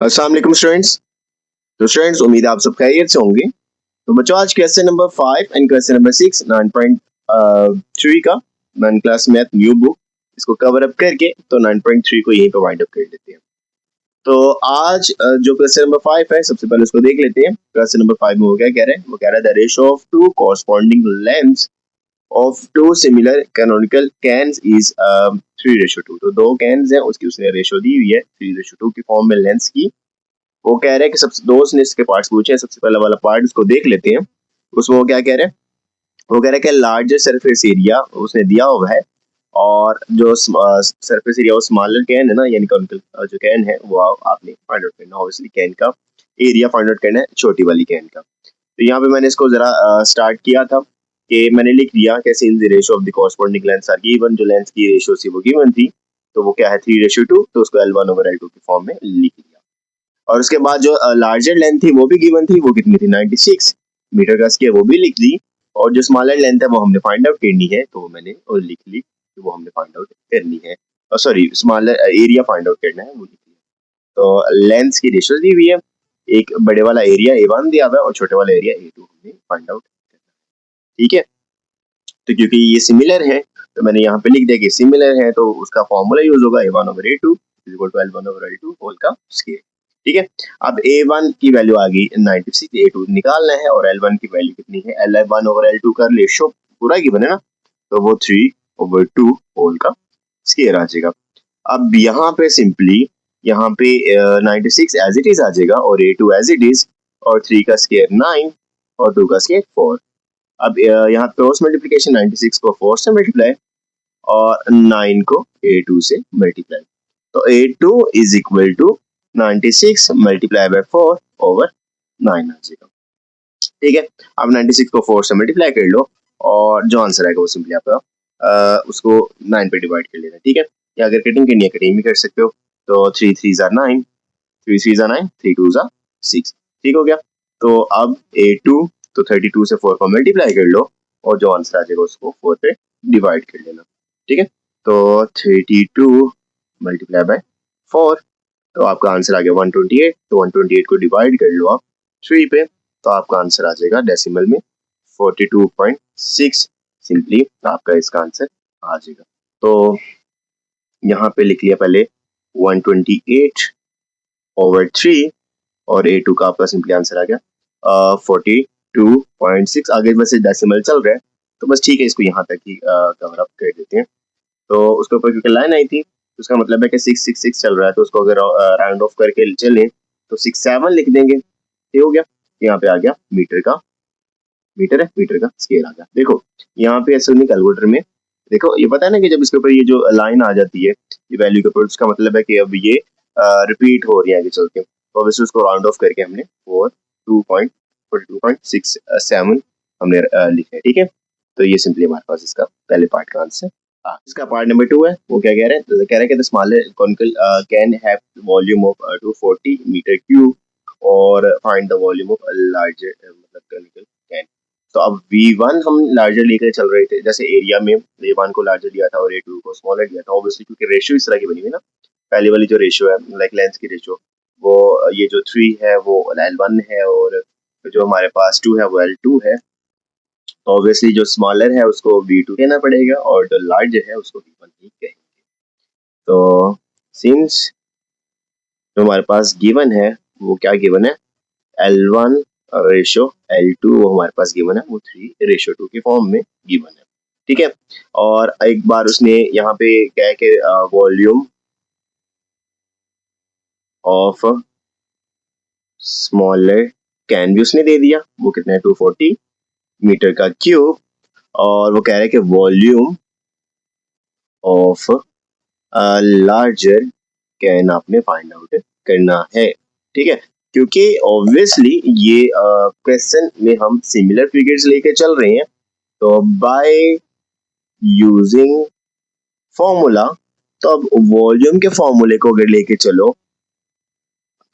अस्सलाम वालेकुम स्टूडेंट्स। तो स्टूडेंट्स उम्मीद है आप सब खैरियत से होंगे। तो बच्चों आज question number 5 and question number 6 9.3 का 9 क्लास मैथ न्यू बुक इसको कवर अप करके तो 9.3 को यहीं पे वाइंड अप कर लेते हैं। तो आज जो क्वेश्चन नंबर 5 है सबसे पहले उसको देख लेते हैं। क्वेश्चन नंबर 5 में वो क्या कह रहे हैं, वो कह रहा है the ratio of two corresponding lengths of two similar canonical cans is 3:2। तो दो कैन्स हैं उसकी उसने रेशियो दी हुई है 3:2 की फॉर्म में लेंथ्स की। वो कह रहे हैं कि सबसे दोस्त ने इसके पार्ट्स पूछे हैं। सबसे पहला वाला पार्ट उसको देख लेते हैं। उसमें वो क्या कह रहे हैं, वो कह रहे हैं कि लार्जर सरफेस एरिया उसने दिया हुआ है और जो सरफेस एरिया वो स्मॉलर कैन है ना, यानी कॉनिकल जो कैन है वो आपने फाइंड आउट करना है। ऑब्वियसली कैन का एरिया फाइंड आउट करना है छोटी वाली कैन का। तो यहाँ पे मैंने इसको जरा स्टार्ट किया था कि मैंने लिख दिया कि since the ratio of the corresponding lengths are given, जो लेंथ की रेशियो थी वो गिवन थी तो वो क्या है 3:2, तो उसको L1/L2 की फॉर्म में लिख दिया। और उसके बाद जो लार्जर लेंथ थी वो भी गिवन थी, वो कितनी थी 96 मीटर का स्क्वायर, वो भी लिख दी। और जो स्मॉलर लेंथ है वो हमने फाइंड आउट करनी है तो मैंने वो लिख ली कि वो हमने फाइंड आउट करनी है। Sorry smaller area find out करना है वो लिख लिया। तो लेंथ की रेशियो दी हुई है, एक बड़े वाला एरिया A1 दिया हुआ है और छोटे वाला एरिया A2 हमने फाइंड आउट करना है। ठीक है, तो क्योंकि ये सिमिलर है तो मैंने यहाँ पे लिख दिया कि सिमिलर है तो उसका फॉर्मूला यूज होगा A1/A2 L1/L2 होल का स्क्वायर। ठीक है, अब A1 की वैल्यू आ गई 96, A2 निकालना है और L1 की वैल्यू कितनी है, L1/L2 का रेशियो पूरा गिवन है ना, तो वो 3/2 होल का स्क्वायर आ जाएगा। अब यहाँ पे सिंपली यहाँ पे 96 एज इट इज आ जाएगा और A2 एज इट इज और 3 का स्क्वायर 9 और 2 का स्क्वायर 4। अब यहाँ क्रॉस मल्टीप्लिकेशन 96 को 4 से मल्टीप्लाई और 9 को A2 से मल्टीप्लाई, तो A2 is equal to 96 multiply by 4 over 9 आ जाएगा। ठीक है, अब 96 को 4 से मल्टीप्लाई कर लो और जो आंसर आएगा वो सिंपली आपका उसको 9 पे डिवाइड कर लेना। ठीक है, या अगर कटिंग करनी है कटिंग भी कर सकते हो। तो 3 3 ज़ा 9, 3 3 ज़ा 9, 3 2 ज़ा 6। ठीक हो गया, तो अब A2 तो 32 से 4 को मल्टीप्लाई कर लो और जो आंसर आ जाएगा उसको 4 पे डिवाइड कर लेना। ठीक है, तो 32 मल्टीप्लाई बाय 4 तो आपका आंसर आ गया 128। तो 128 को डिवाइड कर लो आप 3 पे तो आपका आंसर आ जाएगा डेसिमल में 42.6। सिंपली आपका इसका आंसर आ जाएगा। तो यहाँ पे लिख लिया पहले 128/3 और A2 का आपका सिंपली आंसर आ गया 42.6। आगे वैसे डेसिमल चल रहा है तो बस ठीक है, इसको यहाँ तक ही कवर अप कर देते हैं। तो उसके ऊपर क्योंकि लाइन आई थी तो उसका मतलब है कि 666 चल रहा है, तो उसको अगर राउंड ऑफ करके चलें तो 67 लिख देंगे। ये हो गया, यहाँ पे आ गया मीटर का, मीटर है मीटर का स्केल आ गया। देखो यहाँ पे असल में कैलकुलेटर में देखो ये पता है ना कि जब इसके ऊपर ये जो लाइन आ जाती है ये वैल्यू के ऊपर, उसका मतलब है कि अब ये रिपीट हो रही है आगे चल के, तो अब उसको राउंड ऑफ करके हमने 42.67 हमने लिखा है। ठीक है, तो ये सिंपली हमारे पास इसका पहले पार्ट का आंसर। इसका पार्ट नंबर 2 है, वो क्या कह रहे हैं, तो कह रहे हैं कि the smaller conical can have volume of 240 metre cube और find the volume of larger मतलब कॉनिकल कैन। तो अब V1 हम लार्जर लेकर चल रहे थे, जैसे एरिया में A1 को लार्जर लिया था और A2 को स्मॉलर लिया था, ऑब्वियसली क्योंकि रेशियो इस तरह की बनी हुई ना। पहले वाली जो रेशियो है लाइक लेंथ की रेशियो, वो ये जो 3 है वो L1 है और जो हमारे पास 2 है वो L2 है। ऑब्वियसली जो स्मॉलर है उसको V2 कहना पड़ेगा और जो लार्ज है उसको V1 ही कहेंगे। तो सिंस जो हमारे पास गिवन है वो क्या गिवन है, L1 रेशो L2 वो हमारे पास गिवन है, वो 3:2 की फॉर्म में गिवन है। ठीक है, और एक बार उसने यहाँ पे क्या है कि वॉल्यूम ऑफ स्मॉलर कैन भी उसने दे दिया, वो कितना है 240 मीटर का क्यूब, और वो कह रहा है कि वॉल्यूम ऑफ लार्जर कैन आपने फाइंड आउट करना है। ठीक है, क्योंकि ऑब्वियसली ये क्वेश्चन में हम सिमिलर फिगर्स लेके चल रहे हैं, तो बाय यूजिंग फॉर्मूला, तो अब वॉल्यूम के फॉर्मूले को अगर लेके चलो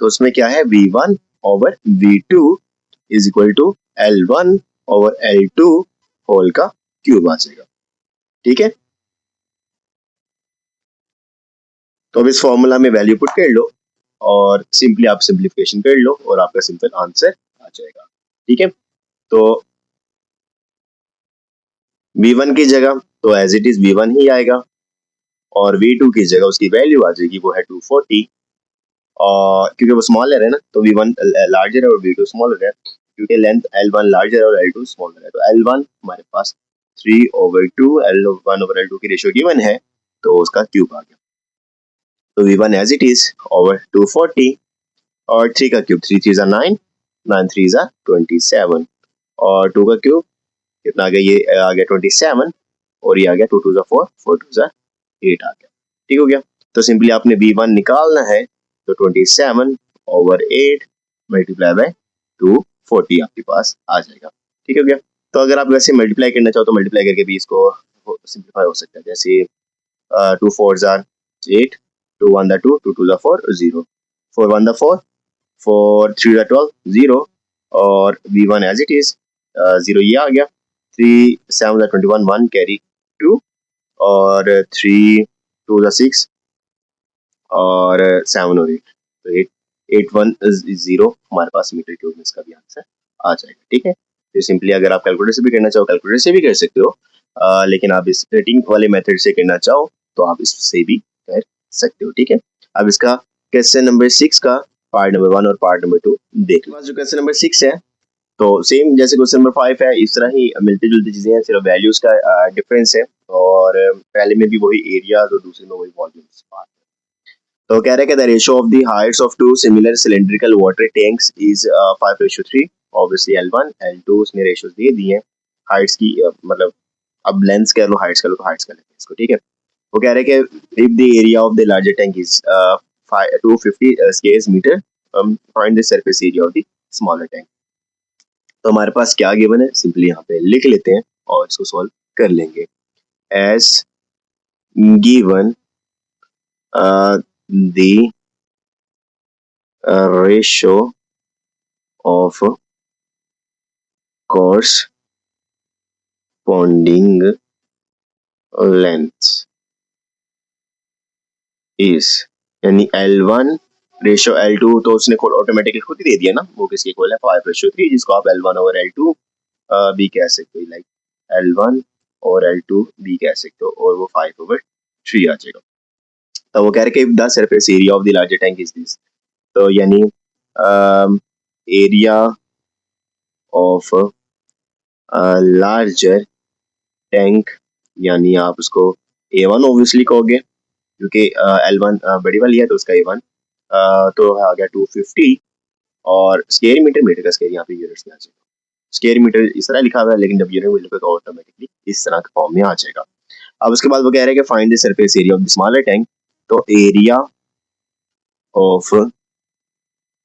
तो उसमें क्या है V1/V2 is equal to L1/L2 whole का क्यूब आ जाएगा। ठीक है, तो अब इस फॉर्मूला में वैल्यू पुट कर लो और सिंपली आप सिंप्लीफिकेशन कर लो और आपका सिंपल आंसर आ जाएगा। ठीक है, तो V1 की जगह तो एज इट इज V1 ही आएगा और V2 की जगह उसकी वैल्यू आ जाएगी, वो है 240। और क्योंकि वो स्मॉलर है ना, तो V1 लार्जर है और V2 स्मॉलर है, क्योंकि लेंथ L1 लार्जर है और L2 स्मॉलर है। तो L1 हमारे पास 3/2, L1/L2 की रेशियो गिवन है, तो उसका क्यूब आ गया। तो V1 as it is over 240 और 3 का क्यूब 3 3 9, 9 3 27 और 2 का क्यूब कितना आ गया, ये आ गया 27 और ये आ गया 2 2 4 4 2 8 आ गया। ठीक हो गया, तो सिंपली आपने V1 निकालना है, तो 27 ओवर 8 मल्टीप्लाई बाय 240 आपके पास आ जाएगा। ठीक हो गया, तो अगर आप वैसे मल्टीप्लाई करना चाहो तो मल्टीप्लाई करके भी इसको सिंप्लीफाई हो सकता है, जैसे 2 4 8, 2 1 2, 2 2 4 0, 4 1 4, 4 3 12 0 और V1 एज इट इज 0 ये आ गया, 3 7 21 1 कैरी 2 और 3 2 6 और 7 और 8, तो 8 8 1 0 हमारे पास मीटर क्यूब में इसका भी आंसर आ जाएगा। ठीक है, तो सिंपली अगर आप कैलकुलेटर से भी करना चाहो कैलकुलेटर से भी कर सकते हो, लेकिन आप इस रेटिंग वाले मेथड से करना चाहो तो आप इससे भी कर सकते हो। ठीक है, अब इसका क्वेश्चन नंबर 6 का पार्ट नंबर 1 और पार्ट नंबर 2 देख लो। जो क्वेश्चन नंबर 6 है, तो सेम जैसे क्वेश्चन नंबर 5 है, इस तरह ही मिलती जुलती चीजें हैं, सिर्फ वैल्यूज का डिफरेंस है और पहले में भी वही एरिया और दूसरे में वही वॉल्यूम्स। तो कह रहे हैं the ratio of the heights of two similar cylindrical water tanks is 5:3। Obviously L1 L2 उसने रेशियोज दे दिए हैं हाइट्स की, मतलब अब लेंथ कह लो हाइट्स कर लो तो हाइट्स कर लेते हैं इसको। ठीक है, वो कह रहे हैं कि if the area of the larger tank is 250 square metre, find the surface area of the smaller tank. तो हमारे पास क्या गिवन है, सिंपली यहाँ पे लिख लेते हैं और इसको सॉल्व कर लेंगे। As given the ratio of corresponding length is, यानी L1 रेशियो L2 तो उसने ऑटोमेटिकली खुद ही दे दिया ना, वो किसके इक्वल है 5:3, जिसको आप L1 ओवर L2 भी कह सकते हो, लाइक L1 और L2 भी कह सकते हो और वो 5/3 आ जाएगा। तो वो कह रहे कि the surface area of the larger tank is this, तो यानी एरिया ऑफ लार्जर टैंक, यानी आप उसको A1 ऑब्वियसली कहोगे क्योंकि L1 बड़ी वाली है तो उसका A1 तो आ गया 250 और स्क्वायर मीटर, मीटर का स्क्वायर यहाँ पे यूनिट्स में आ जाएगा। स्क्वायर मीटर इस तरह लिखा हुआ है, लेकिन जब यूनिट में लिखो तो ऑटोमेटिकली इस तरह के फॉर्म में आ जाएगा। अब उसके बाद वो कह रहे हैं कि find the surface area of the smaller tank, तो एरिया ऑफ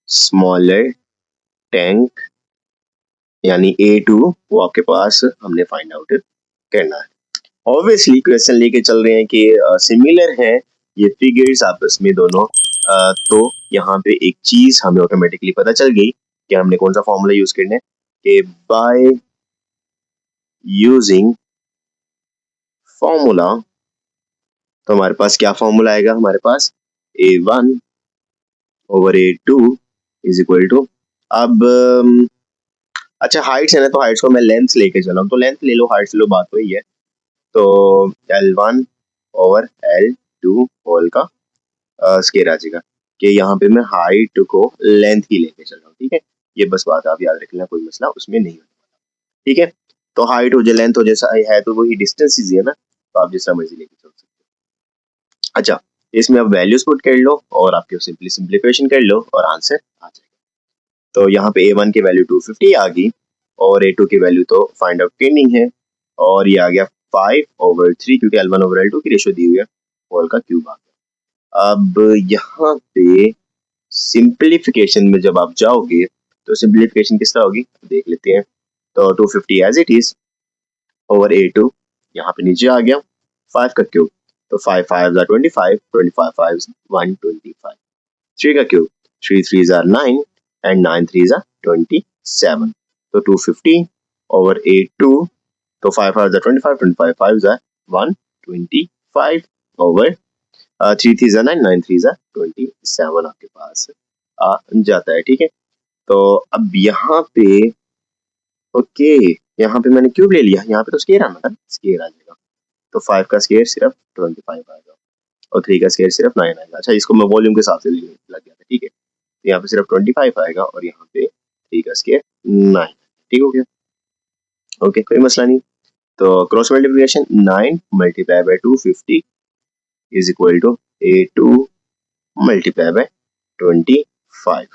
स्मॉलर टैंक यानी A2 वो आपके पास हमने फाइंड आउट करना है। ऑब्वियसली क्वेश्चन लेके चल रहे हैं कि सिमिलर है ये फिगर्स आपस में दोनों, तो यहाँ पे एक चीज हमें ऑटोमेटिकली पता चल गई कि हमने कौन सा फॉर्मूला यूज करना है, कि बाय यूजिंग फॉर्मूला, तो हमारे पास क्या फॉर्मूला आएगा, हमारे पास A1 over A2 is equal to, अब अच्छा हाइट्स है ना, तो हाइट्स को मैं लेंथ लेके चला हूँ, तो लेंथ ले लो हाइट्स लो, बात वही है। तो L1 ओवर L2 होल का स्केयर आ जाएगा कि यहाँ पे मैं हाइट को लेंथ ही लेके चल रहा हूँ। ठीक है, ये बस बात आप याद रख लेना, कोई मसला उसमें नहीं होता। ठीक है, तो हाइट हो जाए लेंथ हो जैसा है तो वही डिस्टेंस ही है ना, तो आप जिस तरह मर्जी लेके चल सकते हो। अच्छा, इसमें आप वैल्यूज पुट कर लो और आपके सिंपली सिंप्लीफिकेशन कर लो और आंसर आ जाएगा। तो यहाँ पे A1 की वैल्यू 250 आ गई और A2 की वैल्यू तो फाइंड आउट करनी है और ये आ गया 5/3 क्योंकि L1 ओवर L2 की रेशियो दी हुई है, होल का क्यूब आ गया। अब यहाँ पे सिंप्लीफिकेशन में जब आप जाओगे तो सिंप्लीफिकेशन किस तरह होगी देख लेते हैं। तो 250 as it is over A2 यहाँ पे नीचे आ गया 5 का क्यूब, तो 5 5 25, 25 5 125, 3 का क्यूब 3 3 9 and 9 3 27, तो 250 over 82, तो 5 5 25, 25 5 125 over 3 3 9, 9 3 27 आपके पास आ जाता है। ठीक है, तो अब यहाँ पे ओके, यहाँ पे मैंने क्यूब ले लिया, यहाँ पे तो स्केयर आना था, स्केयर आ जाएगा। तो 5 का स्केयर सिर्फ 25 आएगा और 3 का स्केयर सिर्फ 9 आएगा। अच्छा, इसको मैं वॉल्यूम के हिसाब से लेने लग गया था। ठीक है, तो यहाँ पे सिर्फ 25 आएगा और यहाँ पे 3 का स्केयर 9। ठीक हो गया, ओके, कोई मसला नहीं। तो cross multiplication 9 multiply by 250 is equal to 82 multiply by 25।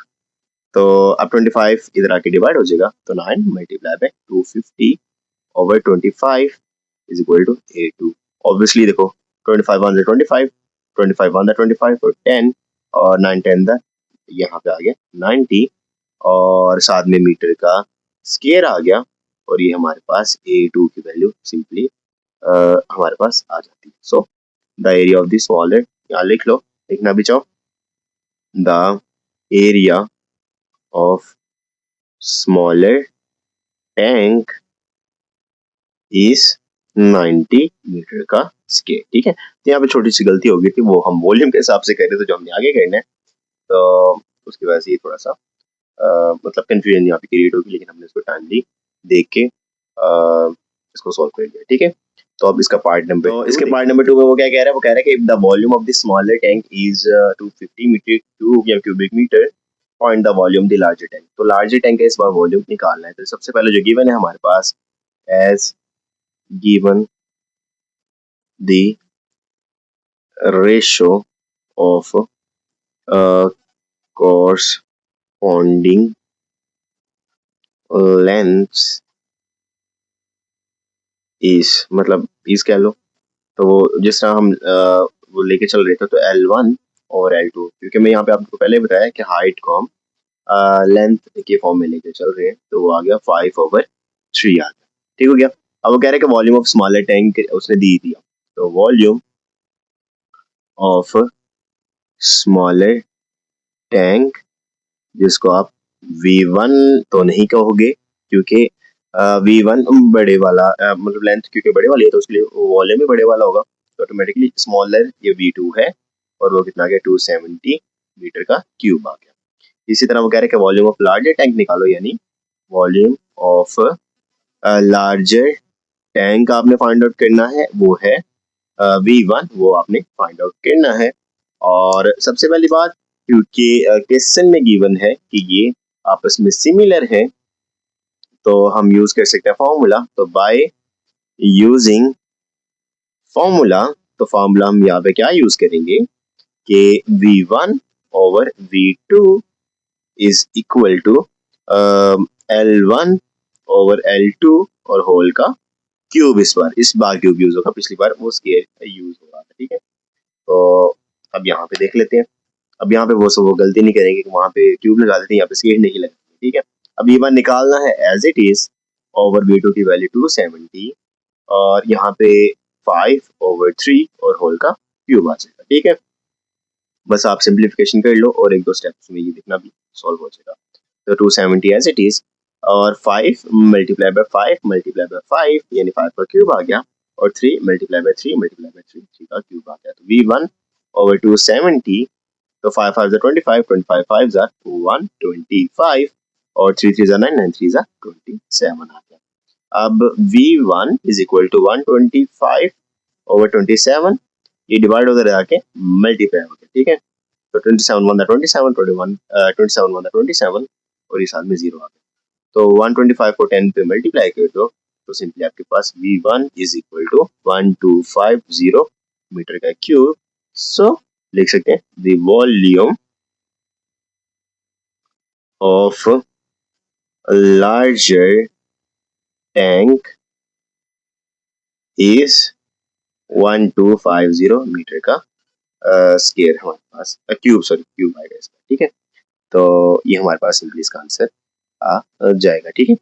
तो अब 25 इधर आके डिवाइड हो जाएगा, तो 9 multiply by 250 over 25 is equal to 82। Obviously देखो 25 1 25, 25 1 25 और 10 और 9 10 द यहाँ पे आ गया 90 और साथ में मीटर का स्केयर आ गया और ये हमारे पास A2 की वैल्यू सिंपली हमारे पास आ जाती है। So the area of the smaller, यहाँ लिख लो, लिखना भी चाहो, the area of smaller tank is 90 metre का स्केयर। ठीक है, तो यहाँ पे छोटी सी गलती हो गई थी, वो हम वॉल्यूम के हिसाब से कह रहे थे, जो हमने आगे करना है, तो उसकी वजह से ये थोड़ा सा मतलब कंफ्यूजन यहाँ पे क्रिएट होगी, लेकिन हमने इसको टाइमली देख के इसको सॉल्व कर लिया। ठीक है, तो अब इसका पार्ट नंबर, तो इसके पार्ट नंबर 2 में वो क्या कह रहा है, वो कह रहा है कि if the volume of the smaller tank is 250 metre cube या cubic metre, find the volume the larger tank. तो लार्जर टैंक का इस बार वॉल्यूम निकालना है। तो सबसे पहले जो गिवन है हमारे पास, as given the ratio of corresponding lengths is, मतलब इस कह लो, तो वो जिस तरह हम वो लेके चल रहे थे, तो L1 और L2, क्योंकि मैं यहाँ पे आपको पहले बताया कि हाइट को हम लेंथ के फॉर्म में लेके चल रहे हैं, तो वो आ गया 5/3 आ गया। ठीक हो गया। अब वो कह रहे हैं कि वॉल्यूम ऑफ स्मॉलर टैंक उसने दी दिया, तो वॉल्यूम ऑफ स्मॉलर टैंक, जिसको आप V1 तो नहीं कहोगे क्योंकि V1 बड़े वाला मतलब लेंथ क्योंकि बड़े वाली है, तो उसके लिए वॉल्यूम भी बड़े वाला होगा, तो ऑटोमेटिकली स्मॉलर ये V2 है और वो कितना आ गया 270 मीटर का क्यूब आ गया। इसी तरह वो कह रहे हैं कि वॉल्यूम ऑफ लार्जर टैंक निकालो, यानी वॉल्यूम ऑफ लार्जर टैंक आपने फाइंड आउट करना है, वो है V1, वो आपने फाइंड आउट करना है। और सबसे पहली बात, क्योंकि क्वेश्चन में गिवन है कि ये आपस में सिमिलर है, तो हम यूज कर सकते हैं फॉर्मूला। तो बाय यूजिंग फॉर्मूला, तो फॉर्मूला हम यहाँ पे क्या यूज करेंगे कि V1 over V2 is equal to L1 over L2 और होल का क्यूब। इस बार क्यूब यूज होगा, पिछली बार वो स्केयर यूज हुआ था। ठीक है, तो अब यहाँ पे देख लेते हैं। अब यहाँ पे वो गलती नहीं करेंगे कि वहां पे क्यूब लगा देते हैं, यहाँ पे स्केयर नहीं लगेगी। ठीक है, अब ये बार निकालना है as it is over V2 की वैल्यू 270 और यहाँ पे 5/3 और होल का क्यूब आ जाएगा। ठीक है, बस आप सिंप्लीफिकेशन कर लो और एक दो स्टेप्स में ये देखना भी सॉल्व हो जाएगा। तो 270 एज इट इज और 5 मल्टीप्लाई बाय 5 मल्टीप्लाई बाय 5 यानी 5 का क्यूब आ गया और 3 मल्टीप्लाई बाय 3 मल्टीप्लाई बाय 3 3 का क्यूब आ गया। तो V1 ओवर 270, तो 5 5 25, 25 5 125 और 3 3 9, 9 3 27 आ गया। अब V1 is equal to 125 over 27, ये डिवाइड होकर आके मल्टीप्लाई हो गया। ठीक है, तो 27 1 27, 27 1 27 और ये साथ में 0 आ गया। तो 125 को 10 पे मल्टीप्लाई कर दो, तो सिंपली आपके पास V1 is equal to 1250 metre का क्यूब। सो लिख सकते हैं the volume of larger tank is 1250 metre का स्केयर हमारे पास क्यूब आएगा इसका। ठीक है, तो ये हमारे पास सिंपली इसका आंसर आ जाएगा। ठीक है।